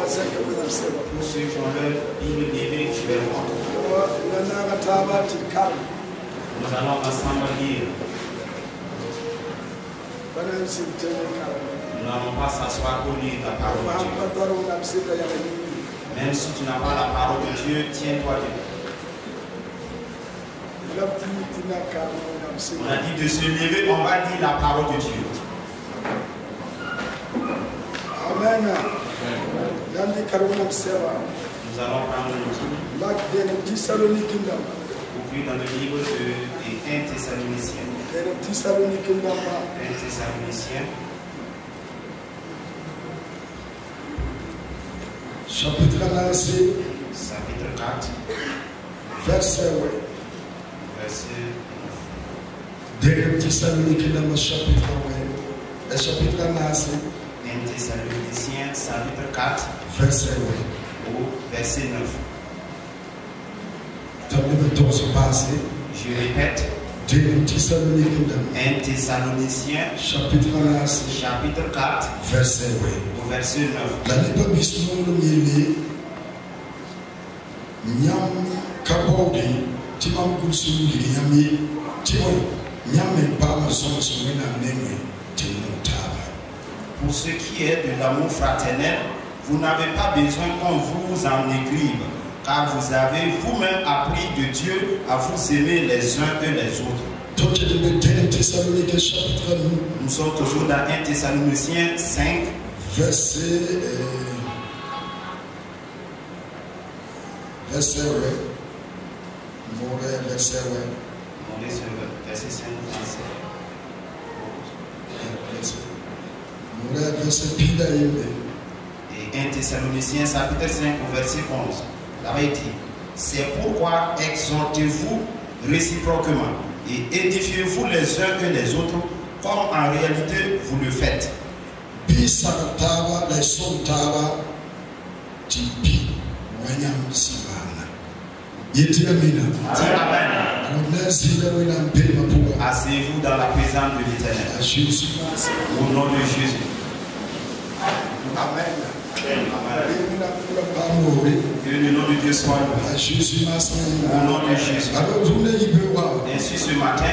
Pour ceux qui ont leur Bible levée, je vais voir. Nous allons ensemble lire. Nous n'allons pas s'asseoir pour lire la parole de Dieu. Même si tu n'as pas la parole de Dieu, tiens-toi debout. On a dit de se lever, on va lire la parole de Dieu. Amen. Nous allons prendre le livre. Ouvrir dans le livre des 1 Thessaloniciens. 1 Thessaloniciens. Chapitre 4. Verset 9. 1 Thessaloniciens, chapitre 4. Verset 9. Verset 9. Je répète. 1 Thessaloniciens, chapitre 4, verset 9. Pour ce qui est de l'amour fraternel, vous n'avez pas besoin qu'on vous en écrive, car vous avez vous-même appris de Dieu à vous aimer les uns et les autres. Nous sommes toujours dans 1 Thessaloniciens 5, verset 5 et 1 Thessaloniciens chapitre 5 au verset 11. Là-bas il dit, c'est pourquoi exhortez-vous réciproquement et édifiez-vous les uns et les autres comme en réalité vous le faites. Asseyez-vous dans la présence de l'Éternel. Au nom de Jésus. Amen. Que le nom de Dieu soit loué. Au nom de Jésus. Ainsi ce matin,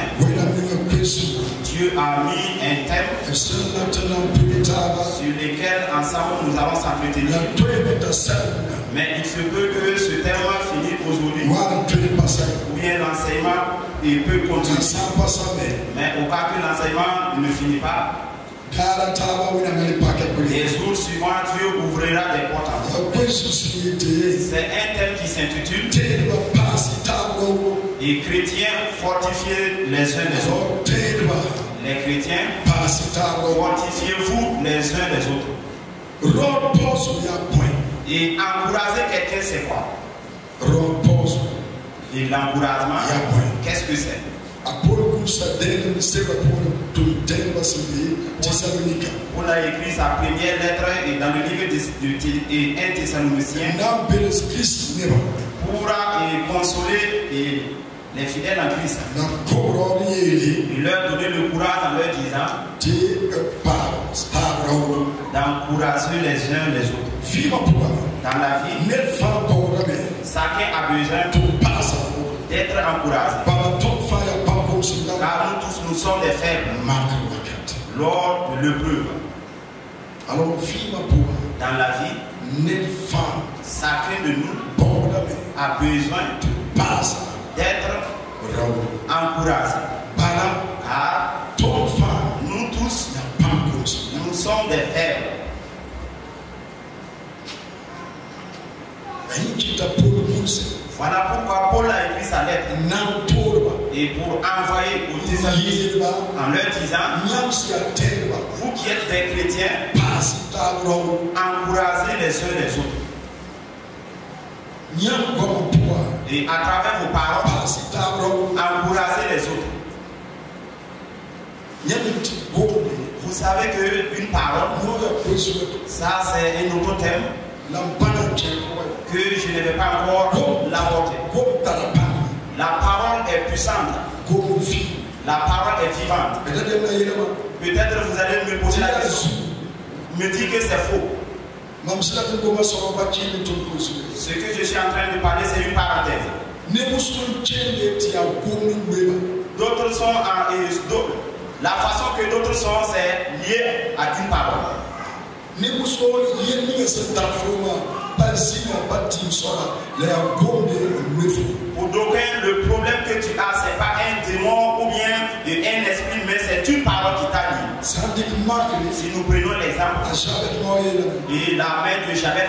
Dieu a mis un thème sur lequel ensemble nous allons s'entretenir. Mais il se peut que ce thème finisse aujourd'hui. Ou bien l'enseignement peut continuer. Mais au cas que l'enseignement ne finit pas, les jours suivants, Dieu ouvrira des portes à vous. C'est un thème qui s'intitule les chrétiens fortifiez les uns les autres. Les chrétiens fortifiez-vous les uns les autres. Et encourager quelqu'un, c'est quoi? Et l'encouragement, qu'est-ce que c'est? On a écrit sa première lettre et dans le livre de 1 Thessaloniciens pour consoler les fidèles en Christ et leur donner le courage en leur disant d'encourager les uns les autres. Dans la vie, chacun a besoin d'être encouragé. Car nous tous, nous sommes des faibles lors de l'épreuve. Dans la vie, chacun de nous a besoin d'être encouragé. Car nous tous, nous sommes des faibles. Voilà pourquoi Paul a écrit sa lettre. Et pour envoyer aux Thessaloniciens en leur disant, vous qui êtes des chrétiens, encouragez les uns les autres. Et à travers vos paroles, encouragez les autres. Vous savez qu'une parole, ça c'est un autre thème que je ne vais pas encore l'aborder. La parole est puissante. La parole est vivante. Peut-être vous allez me poser la question, me dire que c'est faux. Ce que je suis en train de parler, c'est une parenthèse. D'autres sont la façon que d'autres sont, c'est lié à une parole. Pour d'aucuns, le problème que tu as, c'est pas un démon ou bien un esprit, mais c'est une parole qui t'a lié. Si nous prenons l'exemple et la mère de Jabez,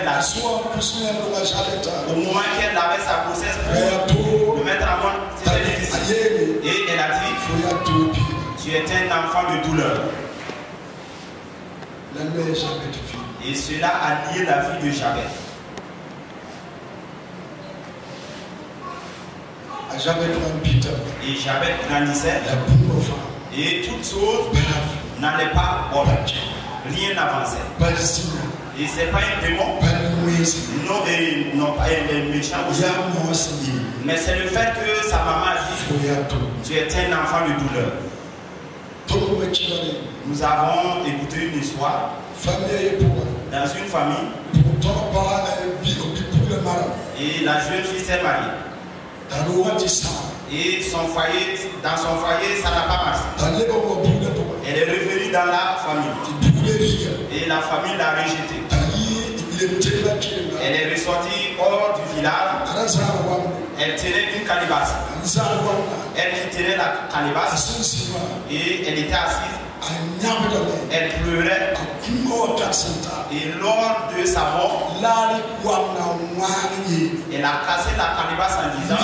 au moment qu'elle avait sa grossesse pour le mettre à mort, c'était difficile. Et elle a dit, tu es un enfant de douleur. Et cela a lié la vie de Jabez. Et Jabez grandissait. Et toutes choses n'allaient pas bon. Rien n'avançait. Et ce n'est pas un démon. Non, pas un méchant aussi. Mais c'est le fait que sa maman a dit, tu es un enfant de douleur. Nous avons écouté une histoire dans une famille. Et la jeune fille s'est mariée. Et dans son foyer, ça n'a pas marché. Elle est revenue dans la famille. Et la famille l'a rejetée. Elle est ressortie hors du village. Elle tenait une calebasse. Elle tenait la calebasse. Et elle était assise. Elle pleurait. Et lors de sa mort, elle a cassé la calebasse en disant,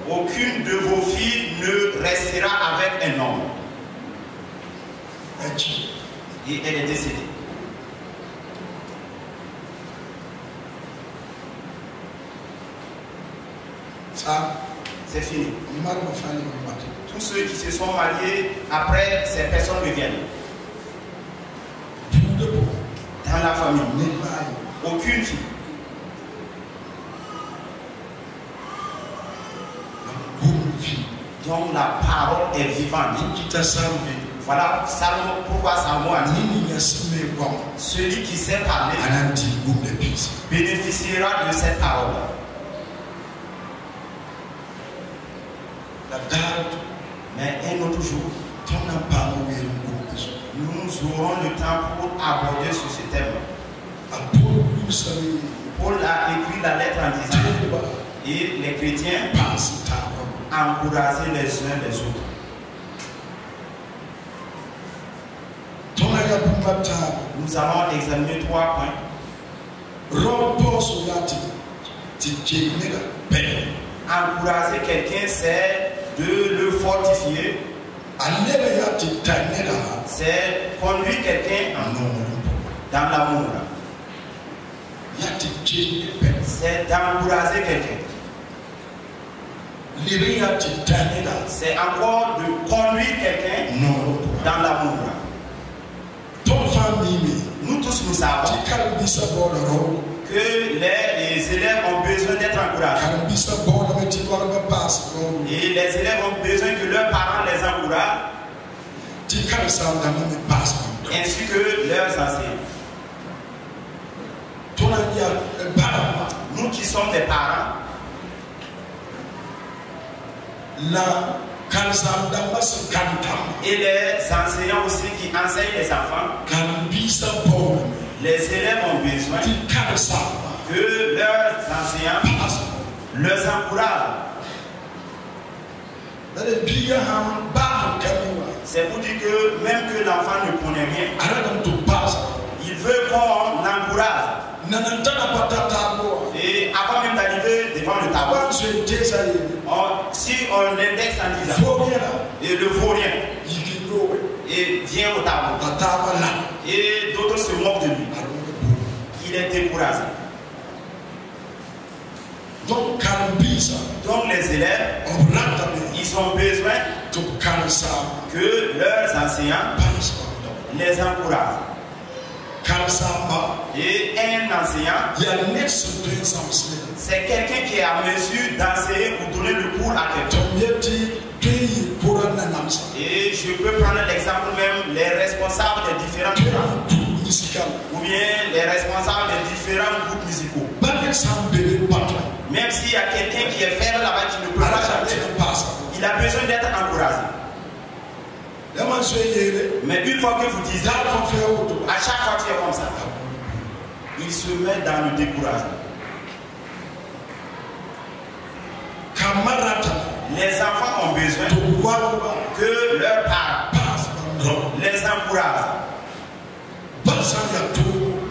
aucune de vos filles ne restera avec un homme. Et elle est décédée. Ça, c'est fini. Tous ceux qui se sont mariés, après, ces personnes reviennent. Dans la famille, aucune fille. Donc la parole est vivante. Voilà pourquoi Salomon a dit, celui qui sait parler bénéficiera de cette parole. Mais un autre jour, nous aurons le temps pour aborder sur ce thème. Paul a écrit la lettre en disant, et les chrétiens encourager les uns les autres. Nous allons examiner 3 points. Encourager quelqu'un, c'est de le fortifier. C'est conduire quelqu'un dans l'amour. C'est d'encourager quelqu'un. C'est encore de conduire quelqu'un dans l'amour. Nous tous nous savons que les élèves ont besoin d'être encouragés. Et les élèves ont besoin que leurs parents les encouragent, ainsi que leurs enseignants. Nous qui sommes des parents, et les enseignants aussi qui enseignent les enfants, les élèves ont besoin que leurs enseignants les encouragent. C'est pour dire que même que l'enfant ne connaît rien, il veut qu'on l'encourage. Et avant même d'arriver devant le tableau, si on l'indexe en disant, et le vaurien, et vient au tableau, et d'autres se moquent de lui, il est découragé. Donc les élèves, ils ont besoin que leurs enseignants les encouragent. Et un enseignant, c'est quelqu'un qui est à mesure d'enseigner ou donner le cours à quelqu'un. Et je peux prendre l'exemple même les responsables des différents programmes. ou bien les responsables des différents groupes musicaux. Même s'il y a quelqu'un qui est faible là-bas qui ne peut pas chanter, il a besoin d'être encouragé. Mais une fois que vous dites, à chaque fois que tu es comme ça, il se met dans le découragement. Les enfants ont besoin que leurs parents les encouragent.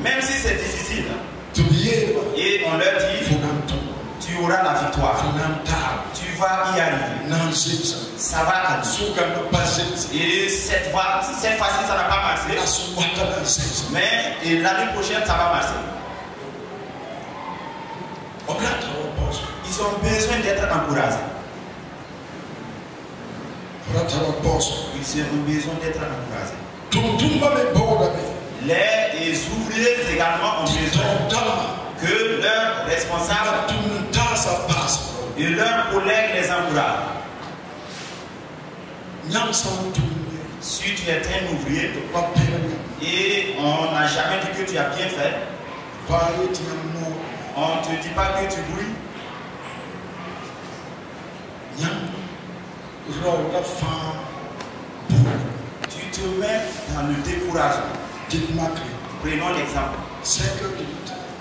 Même si c'est difficile, et on leur dit, tu auras la victoire, tu vas y arriver, ça va aller. Et cette fois-ci ça n'a pas marché, mais l'année prochaine ça va marcher. Ils ont besoin d'être encouragés. Ils ont besoin d'être encouragés. Les ouvriers également ont besoin que leurs responsables et leurs collègues les encouragent. Si tu es un ouvrier et on n'a jamais dit que tu as bien fait, on ne te dit pas que tu brouilles. Tu te mets dans le découragement. Prenons l'exemple.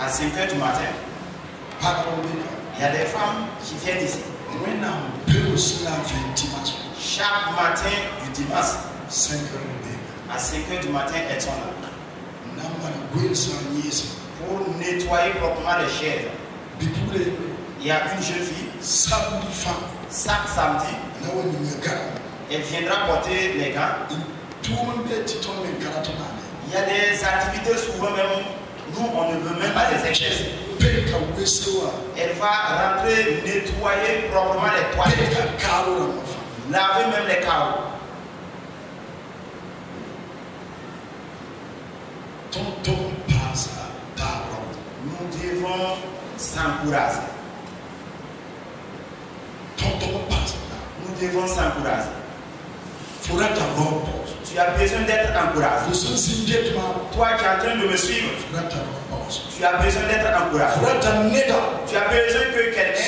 À 5 h du matin, il y a des femmes qui viennent ici. Chaque matin du dimanche, à 5 h du matin, elles sont là. Pour nettoyer proprement les chaises. Il y a une jeune fille, chaque samedi, elle viendra porter les gants. Il y a des activités souvent même, nous on ne veut même pas les exercer. Elle va rentrer, nettoyer proprement les toilettes, laver même les carreaux. Nous devons s'encourager. Nous devons s'encourager. Tu as besoin d'être encouragé. Toi qui es en train de me suivre, tu as besoin d'être encouragé. Tu as besoin que quelqu'un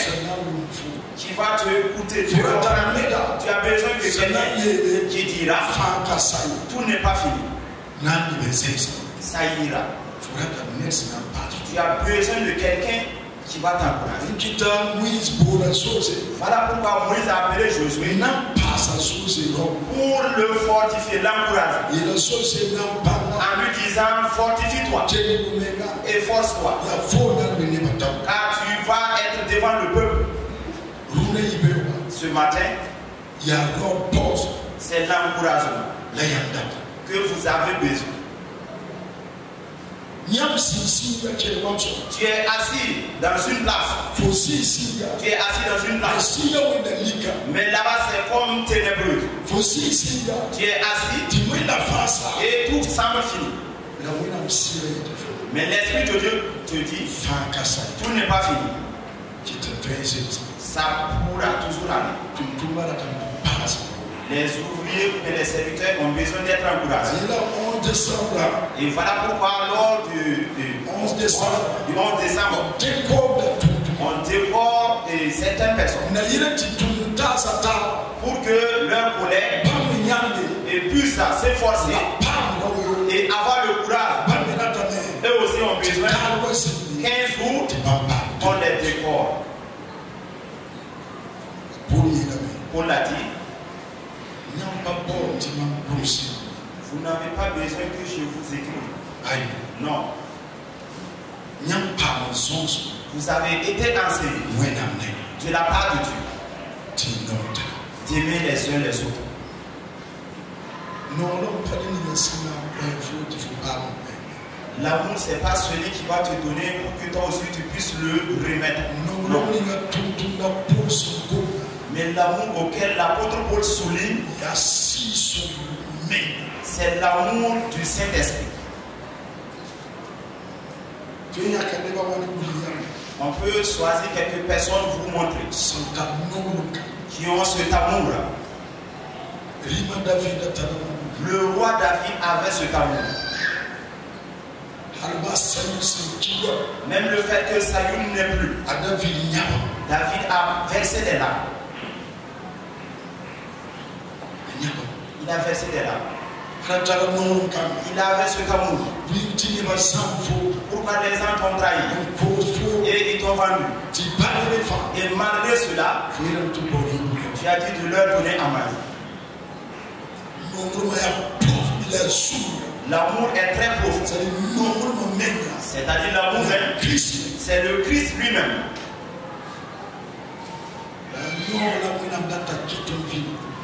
qui va te écouter, tu as besoin que quelqu'un qui dira tout n'est pas fini. Ça ira. Tu as besoin de quelqu'un qui va t'encourager. Voilà pourquoi Moïse a appelé Josué pour le fortifier, l'encourager. En lui disant, fortifie-toi et force-toi. Car tu vas être devant le peuple. Ce matin, c'est l'encouragement que vous avez besoin. Tu es assis dans une place. Tu es assis dans une place. Mais là-bas c'est comme ténébreux. Tu es assis et tout semble fini. Mais l'Esprit de Dieu te dit, tout n'est pas fini. Ça pourra toujours aller. Les ouvriers et les serviteurs ont besoin d'être encouragés. Et voilà pourquoi lors du 11 décembre, on décore certaines personnes pour que leurs collègues puissent s'efforcer et avoir le courage. Eux aussi ont besoin 15 jours, on les décore. Paul l'a dit. Vous n'avez pas besoin que je vous écrive. Non. Vous avez été enseigné de la part de Dieu d'aimer les uns les autres. L'amour, ce n'est pas celui qui va te donner pour que toi aussi tu puisses le remettre. Non. Mais l'amour auquel l'apôtre Paul souligne, c'est l'amour du Saint-Esprit. On peut choisir quelques personnes, vous montrer, qui ont cet amour-là. Le roi David avait cet amour. Même le fait que Saül n'est plus. David a versé des larmes. Il a versé des larmes. Il avait ce qu'amour. Pourquoi les gens t'ont trahi et ils t'ont vendu. Et malgré cela, tu as dit de leur donner à manger. L'amour est très profond. C'est-à-dire l'amour même. C'est le Christ lui-même.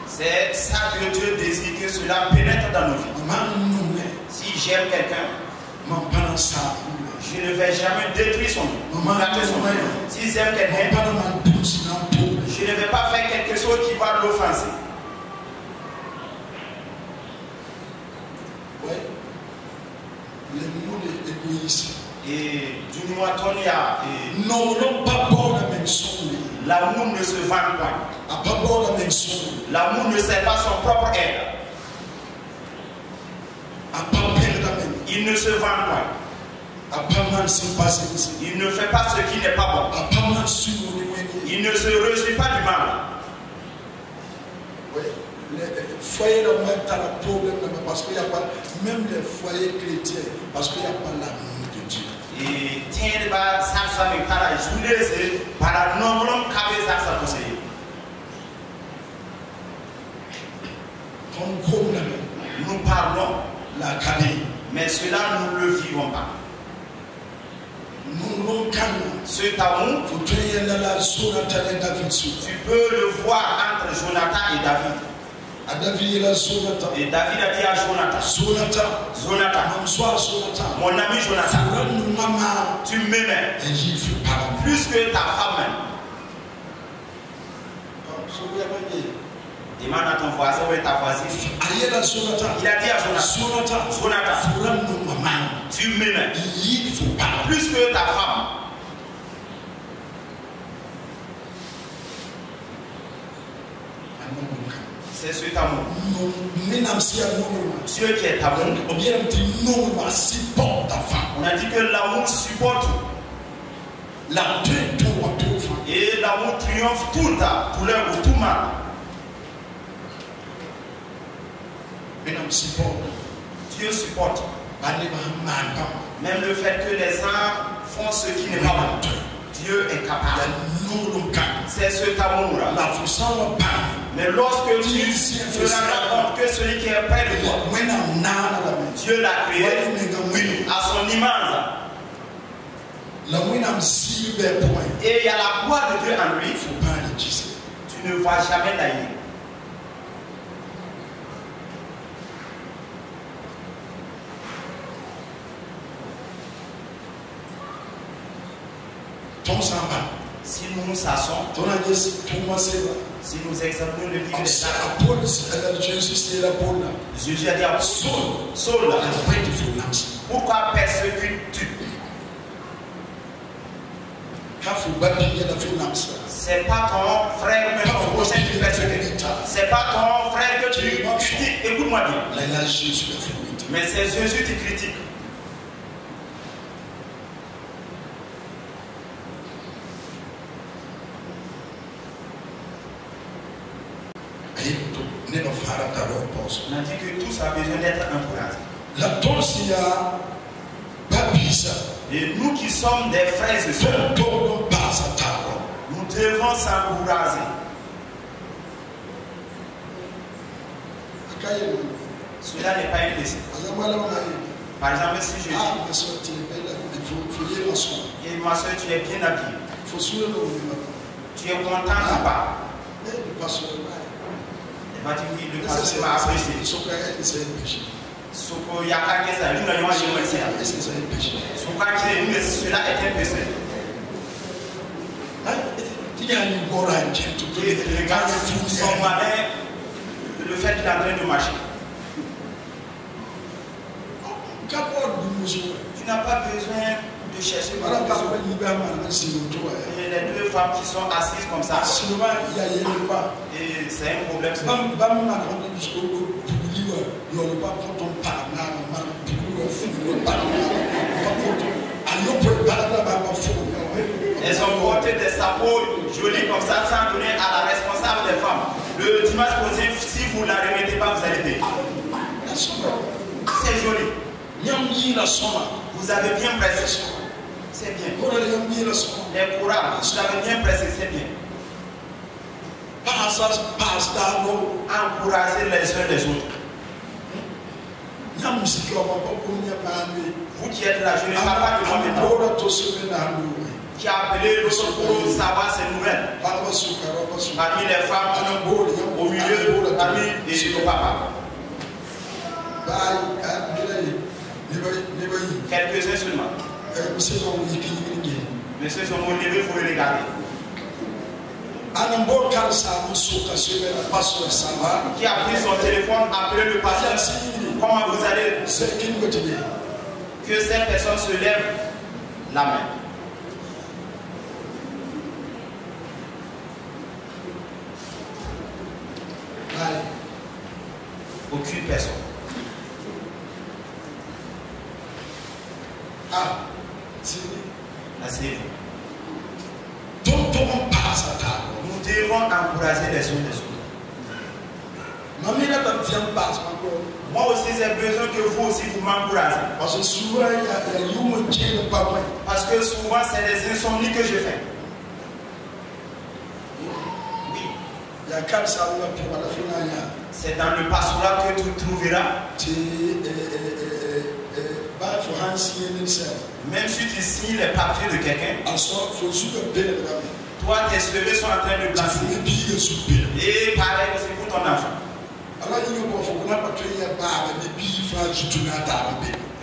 C'est ça que Dieu désire, que cela pénètre dans nos vies. Si j'aime quelqu'un, je ne vais jamais détruire son nom. Si j'aime quelqu'un, je ne vais pas faire quelque chose qui va l'offenser. Et du moins, l'amour ne se vend point. L'amour ne sait pas son propre aide. Il ne se vend point. Il ne fait pas ce qui n'est pas bon. Il ne se réjouit pas du mal. Les foyers de même t'as le problème parce qu'il n'y a pas, même les foyers chrétiens, parce qu'il n'y a pas l'amour de Dieu. Et tiens, ça me parle, je voulais dire, par la nombre qu'avait ça possédé. Nous parlons la cadet, mais cela nous ne le vivons pas. Cet amour, tu peux le voir entre Jonathan et David. Et David a dit à Jonathan, mon ami Jonathan, tu m'aimais plus que ta femme même. Demande à ton voisin ou à ta voisine. Il a dit à Jonathan, tu m'aimais plus que ta femme. C'est cet amour. Dieu qui est amour. On a dit que l'amour supporte. Et l'amour triomphe tout le temps, tout l'heure ou tout mal. Dieu supporte. Même le fait que les gens font ce qui n'est pas bon. Dieu est capable. C'est cet amour-là. Mais lorsque tu te rends compte que celui qui est près de toi, Dieu l'a créé à son image. Et il y a la gloire de Dieu en lui. Tu ne vas jamais l'aïr. Si nous nous sassons, si nous examinons le livre des Actes, Jésus a dit à Saul, pourquoi persécutes-tu? C'est pas ton frère même ton prochain que tu persécutes. C'est pas ton frère que tu critiques. Écoute-moi bien. Mais c'est Jésus qui critique. On a dit que tous a besoin d'être encouragés. Et nous qui sommes des frères et sœurs, nous devons s'encourager. Cela n'est pas une blessure. Par exemple, si je dis, et ma soeur, tu es bien habillée, tu es content ou pas? Elle va dire oui, le pasteur m'a apprécié. Cela est un péché. Regarde son malin, le fait qu'il est en train de marcher. Tu n'as pas besoin de chercher. Et les deux femmes qui sont assises comme ça. Et c'est un problème. Elles ont porté des sabots jolis comme ça sans donner à la responsable des femmes. Le dimanche prochain, si vous ne la remettez pas, vous allez payer. C'est joli. Vous avez bien pressé. C'est bien. Les courants, vous avez bien pressé, c'est bien. Encourager les uns les autres. Vous qui êtes là, je ne parle pas de moi maintenant. Qui a appelé l'autre pour savoir ses nouvelles. Parmi les femmes, au milieu, parmi les papas. Quelques-uns seulement. Monsieur sont levés, il faut les regarder. Qui a pris son téléphone, appelé le pasteur. Comment vous allez? Que cette personne se lève la main. Aucune personne. Asseyez-vous. Nous devons encourager les uns les autres. Moi aussi j'ai besoin que vous aussi vous m'encouragez. Parce que souvent c'est des insomnies que je fais. Oui. C'est dans le pastorat que tu trouveras. Même si tu signes les papiers de quelqu'un, toi tes cheveux sont en train de blanchir. Et pareil aussi pour ton enfant.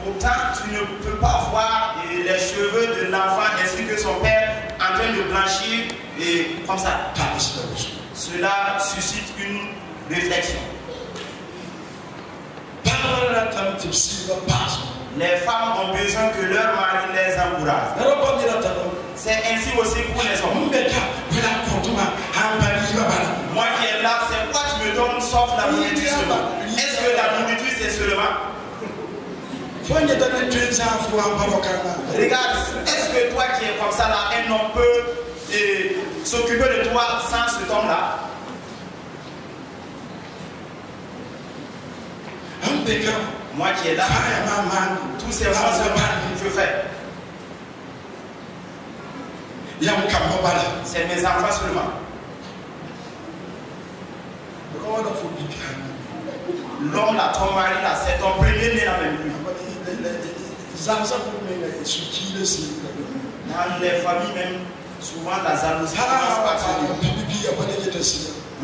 Pourtant, tu ne peux pas voir les cheveux de l'enfant ainsi que son père en train de blanchir et comme ça. Cela suscite une réflexion. Les femmes ont besoin que leur mari les encourage. C'est ainsi aussi pour les hommes. Moi qui est là, c'est quoi tu me donnes sauf la nourriture seulement? Est-ce que la nourriture c'est seulement? Regarde, est-ce que toi qui es comme ça là, un homme peut s'occuper de toi sans cet homme-là? Moi qui est là, tous ces choses que je fais. C'est mes enfants seulement. L'homme là, ton mari là, c'est ton premier né là même lui. Dans les familles même, souvent la jalousie commence par se dire.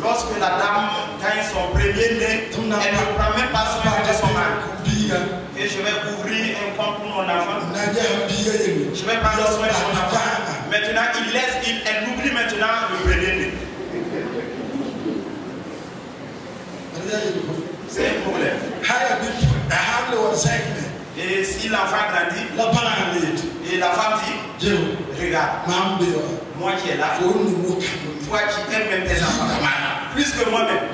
Lorsque la dame gagne son premier né, elle ne prend même pas soin de son mari. Et je vais ouvrir un compte pour mon enfant. Je vais prendre soin de mon enfant. Maintenant, elle oublie maintenant le premier né. C'est un problème. Et si l'enfant grandit, et la femme dit, regarde, moi qui est là, toi qui aimes même tes enfants, plus que moi-même.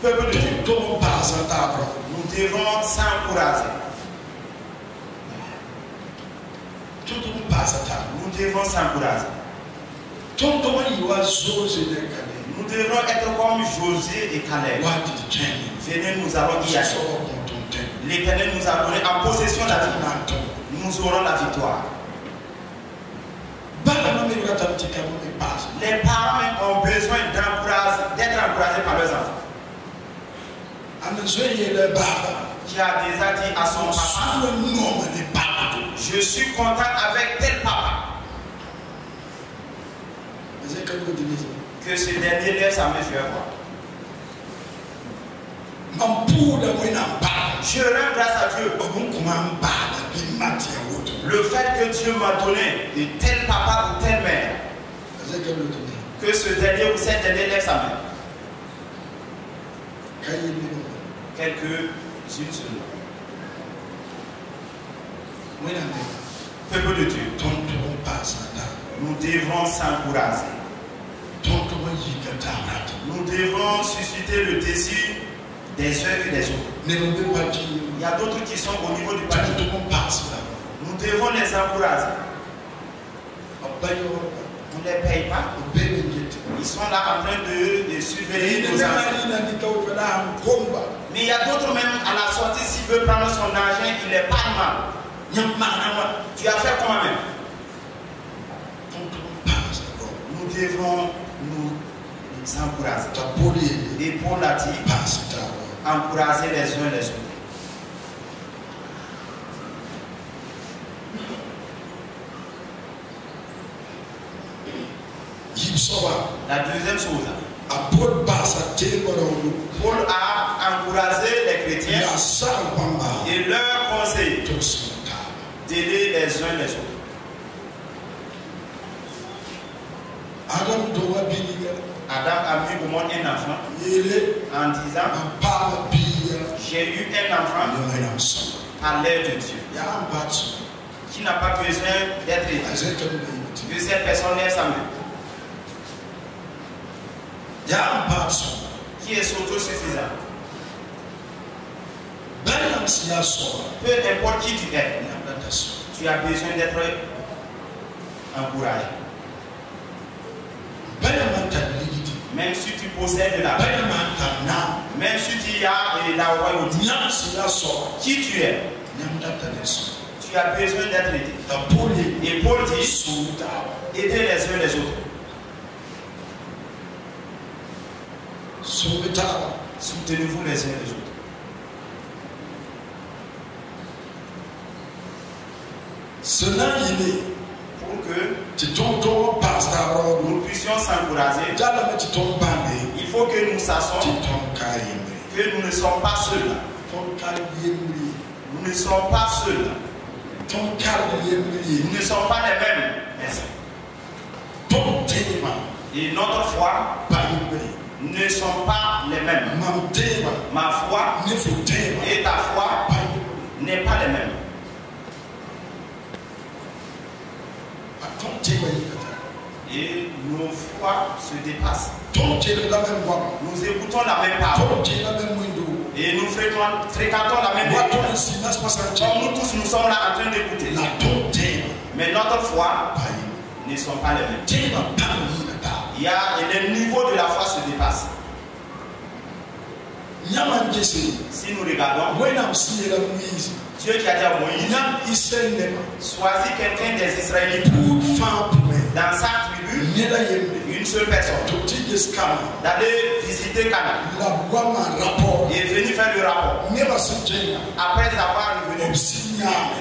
Peuple de Dieu, nous devons s'encourager. Nous devons s'encourager. Nous devons être comme José et Caleb. Venez, nous allons y aller. L'Éternel nous a donné en possession la victoire. Nous aurons la victoire. Les parents ont besoin d'être encouragés par leurs enfants. Qui a déjà dit à son papa, je suis content avec tel papa. Que ce dernier lève sa main, je vais voir. Je rends grâce à Dieu. Le fait que Dieu m'a donné de tel papa ou telle mère. Que ce dernier ou cette dernière lève sa main. Quelques-unes seulement. Peuple de Dieu, nous devons s'encourager. Nous devons susciter le désir des uns et des autres. Il y a d'autres qui sont au niveau du parti. Nous devons les encourager. On ne les paye pas. Ils sont là en train de surveiller nos argent. Mais il y a d'autres même à la sortie, s'il veut prendre son argent, il est pas mal. Tu as fait comment même? Nous devons nous encourager. Et pour la dire, encourager les uns les autres. La deuxième chose, Paul a encouragé les chrétiens et leur conseil d'aider les uns les autres. Adam a mis au monde un enfant en disant j'ai eu un enfant à l'aide de Dieu qui n'a pas besoin d'être aidé. Que cette personne lève sa main. Qui est autosuffisant. Peu importe qui tu es, tu as besoin d'être encouragé. Même si tu possèdes de l'argent, même si tu as la royauté, qui tu es, tu as besoin d'être aidé. Et Paul dit, aider les uns les autres. Soutenez-vous les uns les autres. Pour que nous puissions s'encourager, il faut que nous sachions que nous ne sommes pas seuls. Nous ne sommes pas seuls. Nous ne sommes pas les mêmes. Et notre foi ne sont pas les mêmes. Ma foi et ta foi n'est pas les mêmes. Et nos foi se dépassent. Nous écoutons la même parole. Et nous fréquentons la même église. Comme nous tous nous sommes là en train d'écouter. Mais notre foi ne sont pas les mêmes. Et les niveaux de la foi se dépassent. Si nous regardons, Dieu qui a dit à Moïse, choisis quelqu'un des Israélites dans sa tribu, une seule personne, d'aller visiter Canaan et venir faire le rapport. Après avoir revenu,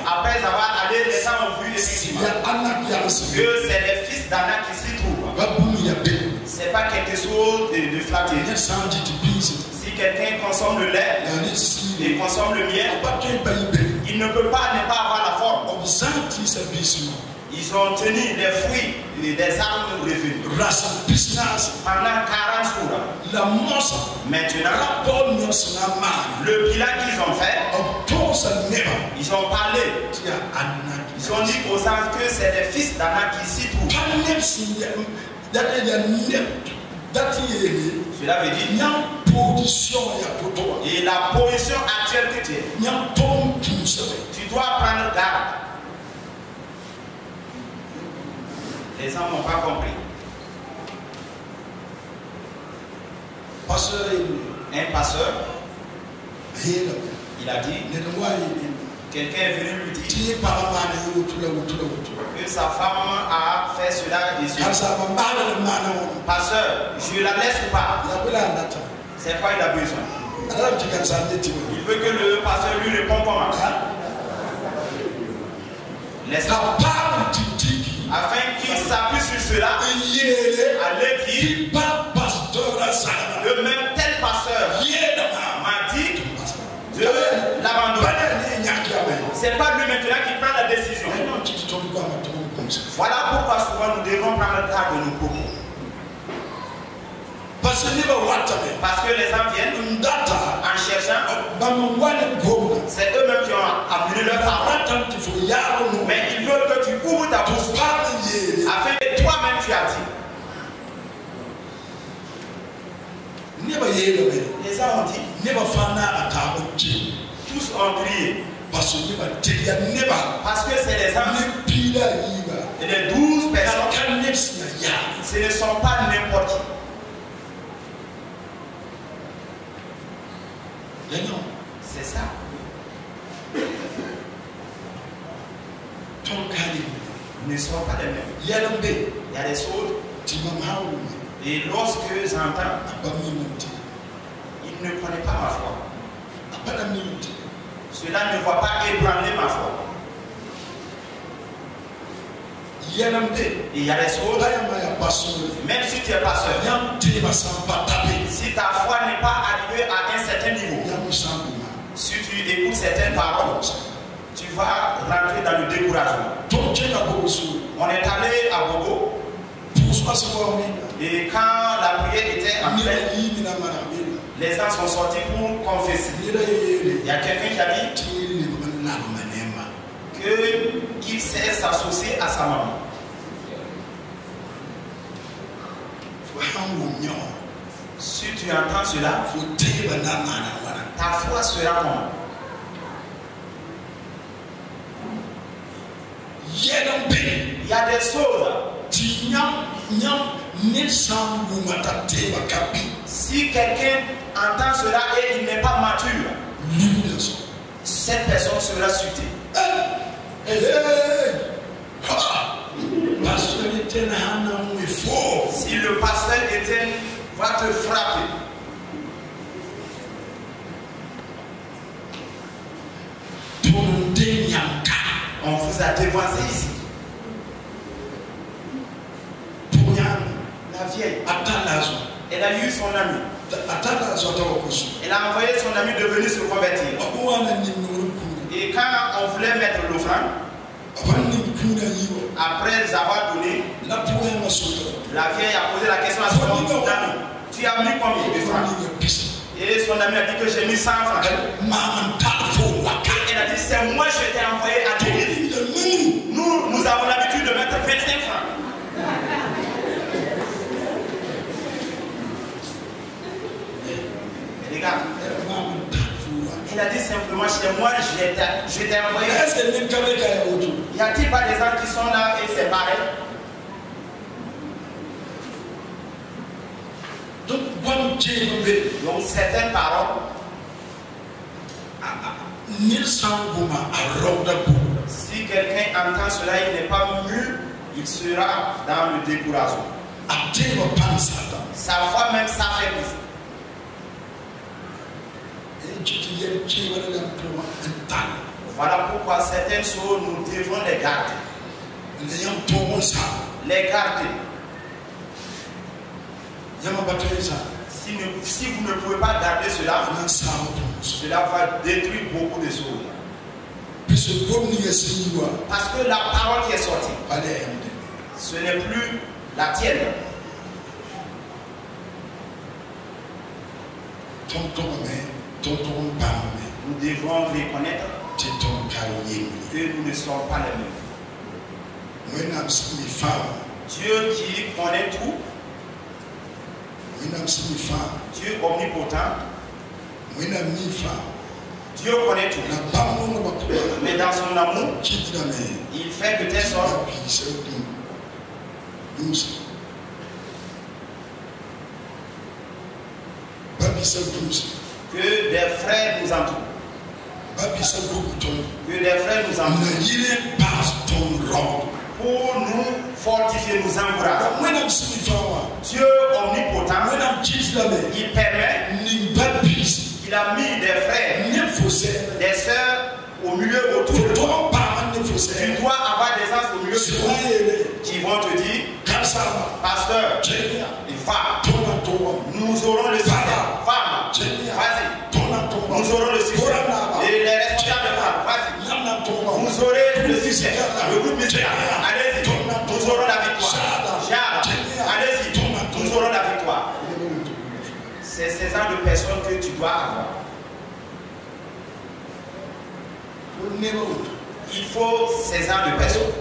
après avoir allé, les gens ont vu effectivement que c'est les fils d'Anak qui s'y trouvent. C'est pas quelque chose de flatté. Si quelqu'un consomme le lait et consomme le miel, il ne peut pas ne pas avoir la forme. Ils ont tenu les fruits des arbres revenus pendant 40 jours. Maintenant, le bilan qu'ils ont fait, ils ont parlé. Ils ont dit aux anges que c'est les fils d'Anak qui s'y trouvent. Cela veut dire et la position actuelle que tu es, tu dois prendre garde. Les gens n'ont pas compris. Un pasteur, il a dit, quelqu'un est venu lui dire que sa femme a fait cela et cela. Pasteur, je la laisse ou pas? C'est quoi il a besoin? Il veut que le pasteur lui réponde comment? Laisse-la. Afin qu'il s'appuie sur cela, allez dire, le même tel pasteur m'a dit de l'abandonner. C'est pas lui maintenant qui prend la décision. Voilà pourquoi souvent nous devons prendre garde de nos propos. Parce que les gens viennent en cherchant. C'est eux-mêmes qui ont amené leur parole. Mais ils veulent que tu ouvres ta bouche afin que toi-même tu as dit. Les gens ont dit Tous ont crié. Parce que c'est les anges. Et les 12 personnes, ce ne sont pas n'importe qui. C'est ça. Ne sont pas les mêmes. Il y a des choses. Et lorsque j'entends, il ne connaît pas ma foi. Cela ne va pas ébranler ma foi. Et il y a des choses, même si tu es pasteur, si ta foi n'est pas arrivée à un certain niveau, si tu écoutes certaines paroles, tu vas rentrer dans le découragement. On est allé à Bogo. Et quand la prière était en pleine, les gens sont sortis pour confesser. Il y a quelqu'un qui a dit qu'il sait s'associer à sa maman. Si tu entends cela, ta foi sera comment? Il y a des choses. Si quelqu'un entend cela et il n'est pas mature, cette personne sera sutée. Si le pasteur Étienne va te frapper, on vous a dévoisé ici. La vieille, elle a eu son ami. Elle a envoyé son ami de venir se convertir. Et quand on voulait mettre l'offrande, après avoir donné, la vieille a posé la question à son ami: tu as mis combien de francs? Et son ami a dit que j'ai mis 100 francs. Elle a dit: c'est moi je t'ai envoyé à l'église. Nous avons l'habitude de mettre 25 francs. Regarde. Il a dit simplement: chez moi je t'ai envoyé. Y a-t-il pas des gens qui sont là et c'est pareil? Donc certaines paroles, si quelqu'un entend cela, il n'est pas mûr, il sera dans le découragement. Sa foi même s'affaiblit. Voilà pourquoi certaines choses nous devons les garder. Les garder. Si vous ne pouvez pas garder cela, cela va détruire beaucoup de choses. Parce que la parole qui est sortie, ce n'est plus la tienne. Nous devons reconnaître que nous ne sommes pas les mêmes. Dieu qui connaît tout, Dieu omnipotent, Dieu connaît tout. Mais dans son amour, il fait de telle sorte que des frères nous entourent. Que des frères nous entourent pour nous fortifier, nous encourager. Dieu omnipotent, il permet, il a mis des frères, des sœurs au milieu autour de toi. Tu dois avoir des gens au milieu de toi qui vont te dire: pasteur, va, nous aurons le succès. Femme, vas-y, nous aurons le succès. Et les responsables de femme, vas-y, vous aurez le succès. Le groupe musical, allez-y, nous aurons la victoire. Allez-y, nous aurons la victoire. C'est ces genres de personnes que tu dois avoir. Il faut ces genres de personnes.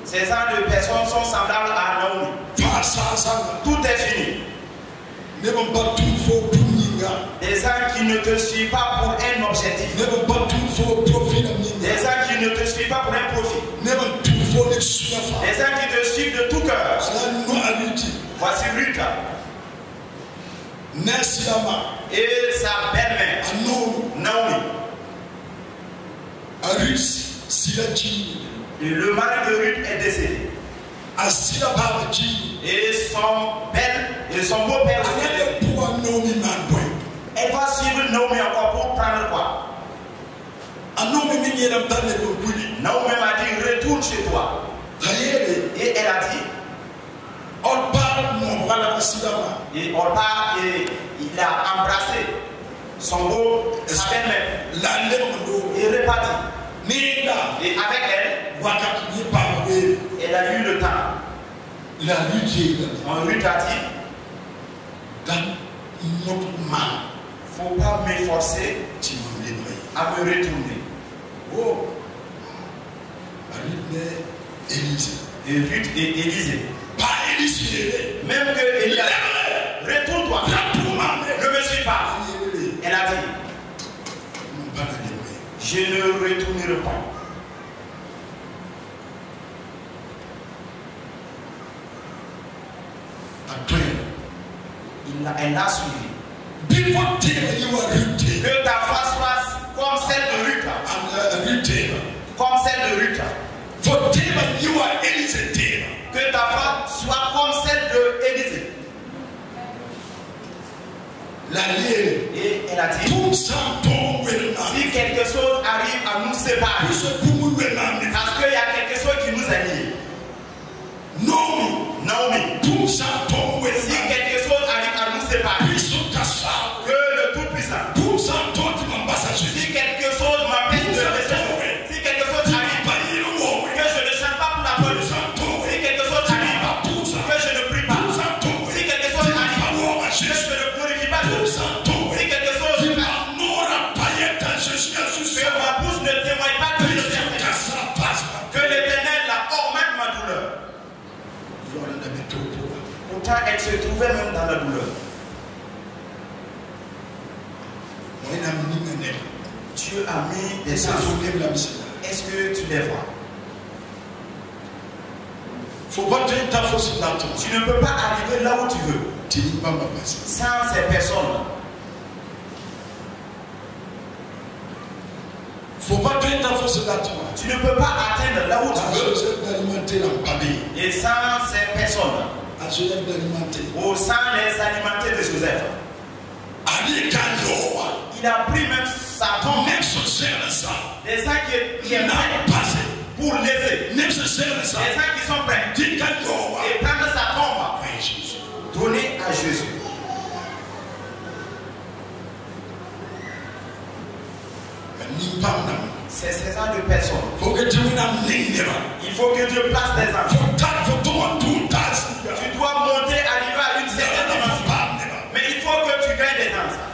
Ces genres de personnes sont semblables à Naomi. Tout est fini. Des gens qui ne te suivent pas pour un objectif. Des gens qui ne te suivent pas pour un profit. Des gens qui te suivent de tout cœur. Voici Ruth. Et sa belle-mère, Naomi. Et le mari de Ruth est décédé. Et son beau-père aussi est décédé. Elle va suivre Naomi encore pour prendre quoi? Naomi m'a dit retourne chez toi. Et elle a dit et Orpa, il a embrassé son beau belle-mère et reparti. Et avec elle, elle a eu le temps. On lui a dit faut pas m'efforcer à me retourner. Oh, et Ruth et Élisée. Pas Élisée. Même que Élie a dit retourne-toi. Ne me suis pas. Elle a dit je ne retournerai pas. Elle l'a suivi. Que ta foi soit comme celle de Ruth. Comme celle de Ruth. Que ta foi soit comme celle de Élisée. Et elle a dit si quelque chose arrive à nous séparer, parce qu'il y a quelque chose qui nous a liés. Naomi, si quelque chose arrive à nous séparer, que le Tout-Puissant, si quelque chose m'empêche de rester, si quelque chose arrive, que je ne chante pas pour la police, si quelque chose arrive, que je ne prie pas, si quelque chose arrive, que je ne glorifie pas, si quelque chose arrive, que ma bouche ne témoigne pas de que l'Éternel augmente ma douleur. Pourtant, elle se trouvait même dans la douleur. Dieu a mis des choses. Est-ce que tu les vois? Tu ne peux pas arriver là où tu veux sans ces personnes. Tu ne peux pas atteindre là où tu veux et sans ces personnes. Ou sans les alimenter de Joseph. Il a pris même sa tombe. Les gens qui est prêt pour laisser. Les gens qui sont prêts et prendre sa tombe. Donner à Jésus. C'est ces gens de personnes. Il faut que Dieu place des enfants. Tu dois monter, arriver à une certaine dimension. Mais il faut que tu gagnes des enfants.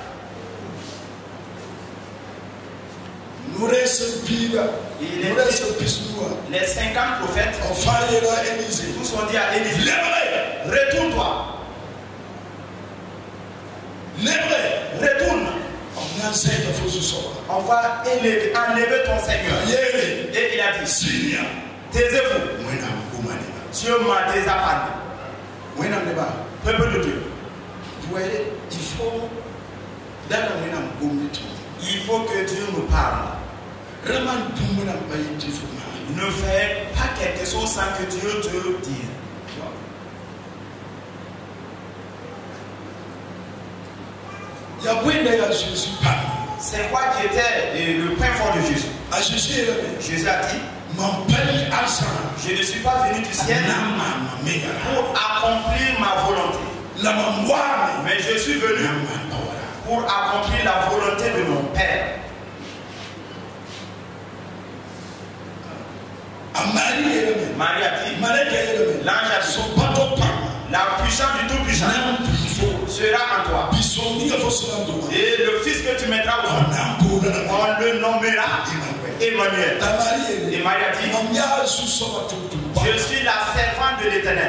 Les 50 prophètes, tous ont dit à Élisée, retourne-toi. Retourne. On va enlever ton Seigneur. Et il a dit, taisez-vous. Dieu m'a désapparé. Peuple de Dieu. Vous voyez, il faut que Dieu nous parle. Ne fais pas quelque chose sans que Dieu te dise. C'est quoi qui était le point fort de Jésus? Jésus a dit, je ne suis pas venu du ciel pour accomplir ma volonté, mais je suis venu pour accomplir la volonté de mon Père. Marie a dit, l'ange a dit, la puissance du Tout-Puissant sera en toi. Et le fils que tu mettras au monde, on le nommera Emmanuel. Et Marie a dit, je suis la servante de l'Éternel.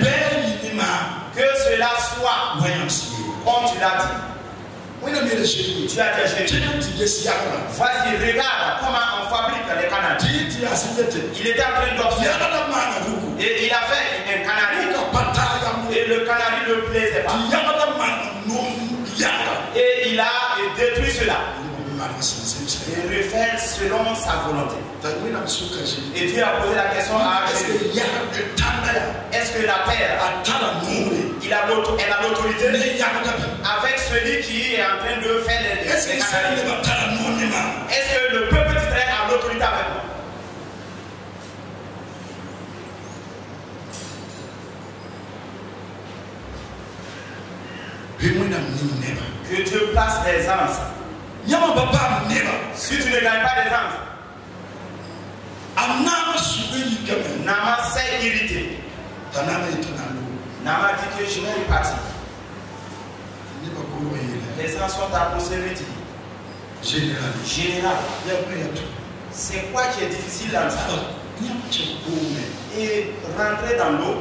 Que cela soit Comme tu l'as dit. Tu as dit Jésus. Vas-y, regarde comment on fabrique les canards. Il était en train d'observer. Et il a fait un canari. Et le canari ne plaisait pas. Et il a détruit cela. Il le fait selon sa volonté. Et Dieu a posé la question à Jésus. Est-ce que la terre elle a l'autorité avec celui qui est en train de faire les canards? Est-ce que le peuple d'Israël a l'autorité avec moi? Que Dieu place les anges. Si tu ne gagnes pas des anges, Nama s'est irrité. Nama dit que je vais partir. Les anges sont à procéder. Général. C'est quoi qui est difficile dans ça? Et rentrer dans l'eau.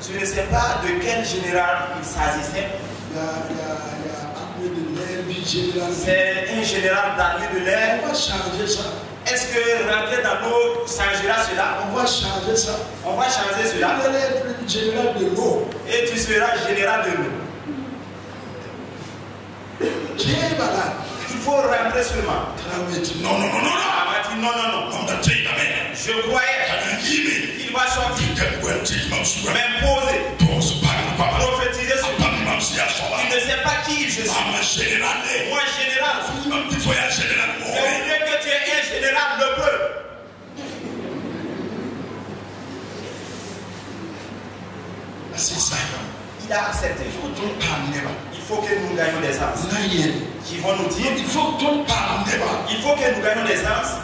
Je ne sais pas de quel général il s'agissait. C'est un général d'armée de l'air. On va changer ça. Est-ce que rentrer dans l'eau changera cela? On va changer ça. On va changer cela. Tu vas être général de l'eau. Et tu seras général de l'eau. Qui est malade? Il faut rentrer seulement. Non, non, non, non, non. Elle m'a dit non, non, non. Je croyais qu'il va sortir. M'imposer. Prophétiser sur moi. Il ne sait pas qui je suis. Moi, général. Mais au lieu que tu es un général, le peuple. C'est ça. Il a accepté. Il faut que nous gagnions des anges qui vont nous dire. Il faut que nous gagnions des anges.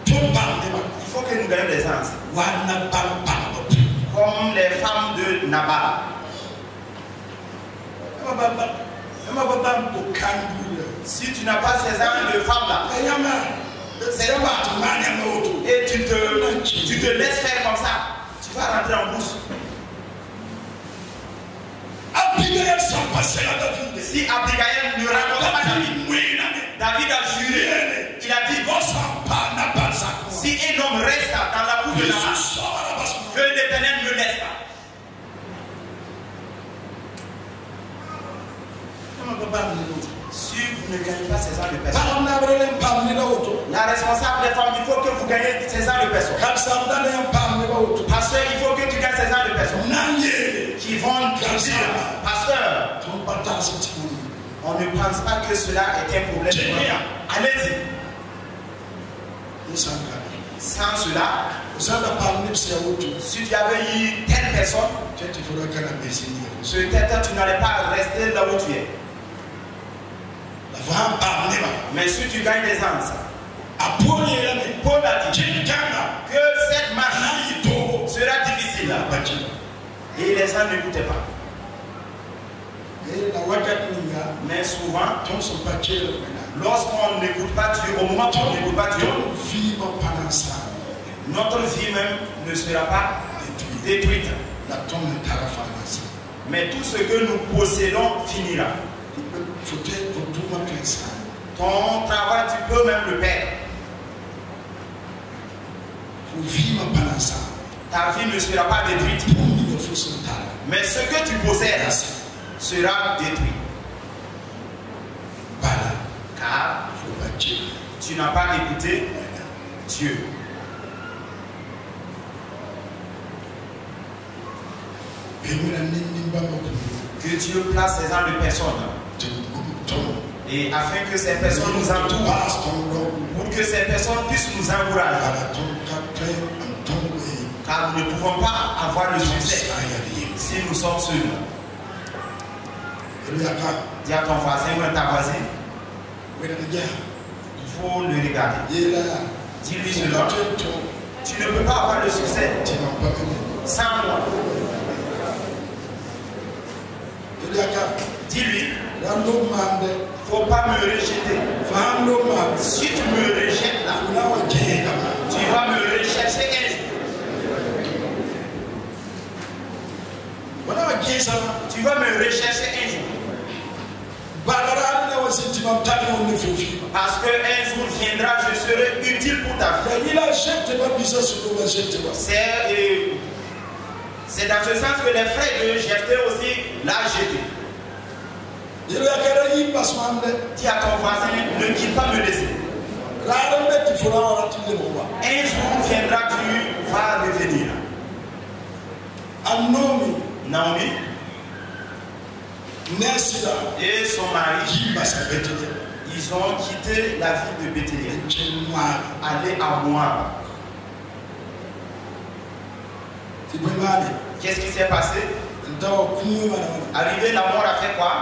Il faut que nous gagnions des anges. Comme les femmes de Nabal. Si tu n'as pas ces âmes de femmes là, c'est toi. Et tu te laisses faire comme ça. Tu vas rentrer en bourse. Si Abigail ne rencontre pas David, David a juré. Il a dit si un homme reste dans la boue de Nabal, que l'Éternel ne me laisse pas. Si vous ne gagnez pas ces ans de personnes, la responsable des femmes, il faut que vous gagnez ces ans de personnes. Pasteur, il faut que tu gagnes ces ans de personnes qui vont dire, pasteur, on ne pense pas que cela est un problème. Allez-y. Sans cela, si tu avais eu telle personne, peut-être tu n'allais pas rester là où tu es. Mais si tu gagnes des anges, Paul a dit que cette marche sera difficile. Et les gens n'écoutaient pas. Mais souvent, lorsqu'on n'écoute pas Dieu, au moment où on n'écoute pas Dieu, notre vie même ne sera pas détruite. Mais tout ce que nous possédons finira. Ton travail, tu peux même le perdre. Ta vie ne sera pas détruite. Mais ce que tu possèdes sera détruit. Car tu n'as pas écouté Dieu. Que Dieu place ces gens de personnes. Et afin que ces personnes nous entourent, pour que ces personnes puissent nous encourager. Car nous ne pouvons pas avoir le succès si nous sommes seuls. Dis à ton voisin ou à ta voisine, il faut le regarder. Dis-lui cela. Tu ne peux pas avoir le succès sans moi. Dis-lui, il ne faut pas me rejeter. Si tu me rejettes là, tu vas me rechercher un jour. Tu vas me rechercher un jour. Parce qu'un jour viendra, je serai utile pour ta vie. C'est dans ce sens que les frères de Jephthé aussi l'a jeté. Dis à ton voisin, ne quitte pas me laisser. Un jour viendra, tu vas revenir. Naomi et son mari, ils ont quitté la ville de Bethléem, aller à Moab. Qu'est-ce qui s'est passé? Arrivé, la mort a fait quoi?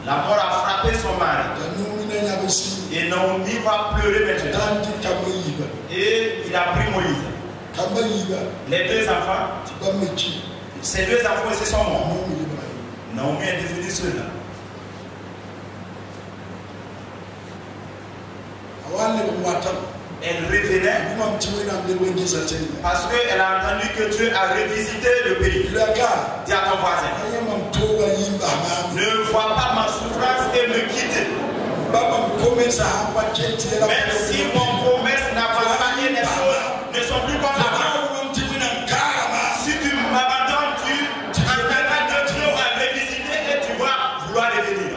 La mort a frappé son mari. Et Naomi va pleurer maintenant. Et il a pris Moïse. Les deux enfants, ces deux enfants aussi sont morts. Naomi est devenue seule. Elle revenait parce qu'elle a entendu que Dieu a revisité le pays. Dis à ton voisin, ne vois pas ma souffrance et me quitte. Même si mon commerce n'avance pas et les choses ne sont plus comme avant. Si tu m'abandonnes, tu entendras que Dieu va revisiter et tu vas vouloir revenir.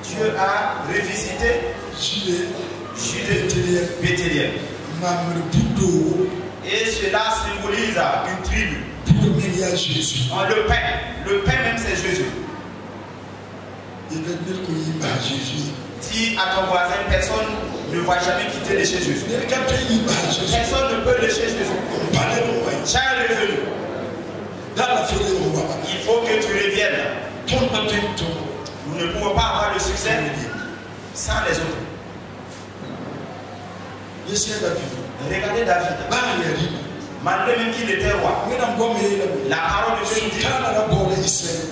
Dieu a revisité Judée, Bethléem. Et cela symbolise une tribu. Le pain même c'est Jésus. Dis à ton voisin, personne ne va jamais quitter les chez Jésus. Personne ne peut lécher Jésus. Chaque revenu. Il faut que tu reviennes. Nous ne pouvons pas avoir le succès sans les autres. Regardez David. Malgré même qu'il était roi, la parole de Dieu dit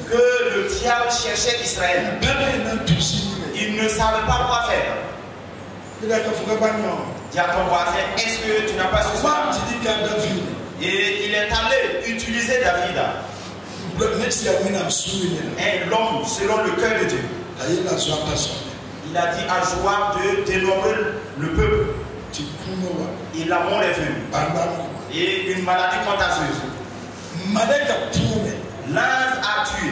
que le diable cherchait Israël. Il ne savait pas quoi faire. Dis à ton voisin, est-ce que tu n'as pas su ça? Et il est allé utiliser David. Et l'homme selon le cœur de Dieu. Il a dit à Joab de dénombrer le peuple. Et la mort est venue. Et une maladie contagieuse. L'ange a tué.